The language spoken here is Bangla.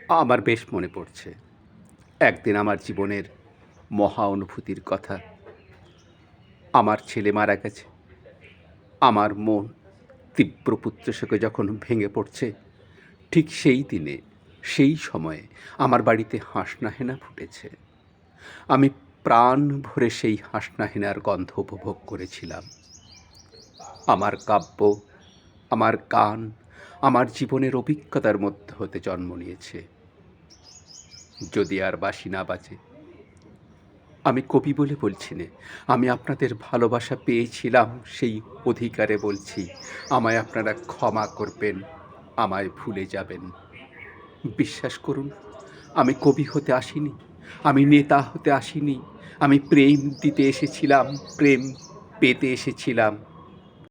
আমার বেশ মনে পড়ছে একদিন আমার জীবনের মহা অনুভূতির কথা। আমার ছেলে মারা গেছে। আমার মন তীব্র পুত্রশোকে যখন ভেঙে পড়ছে, ঠিক সেই দিনে, সেই সময়ে আমার বাড়িতে হাসনাহেনা ফুটেছে। আমি প্রাণ ভরে সেই হাসনাহেনার গন্ধ উপভোগ করেছিলাম। আমার কাব্য, আমার গান, আমার জীবনের অভিজ্ঞতার মধ্য হতে জন্ম নিয়েছে। যদি আর বাঁশি না বাজে, আমি কবি বলে বলছি নে, আমি আপনাদের ভালোবাসা পেয়েছিলাম সেই অধিকারে বলছি, আমায় আপনারা ক্ষমা করবেন, আমায় ভুলে যাবেন। বিশ্বাস করুন, আমি কবি হতে আসিনি, আমি নেতা হতে আসিনি, আমি প্রেম দিতে এসেছিলাম, প্রেম পেতে এসেছিলাম।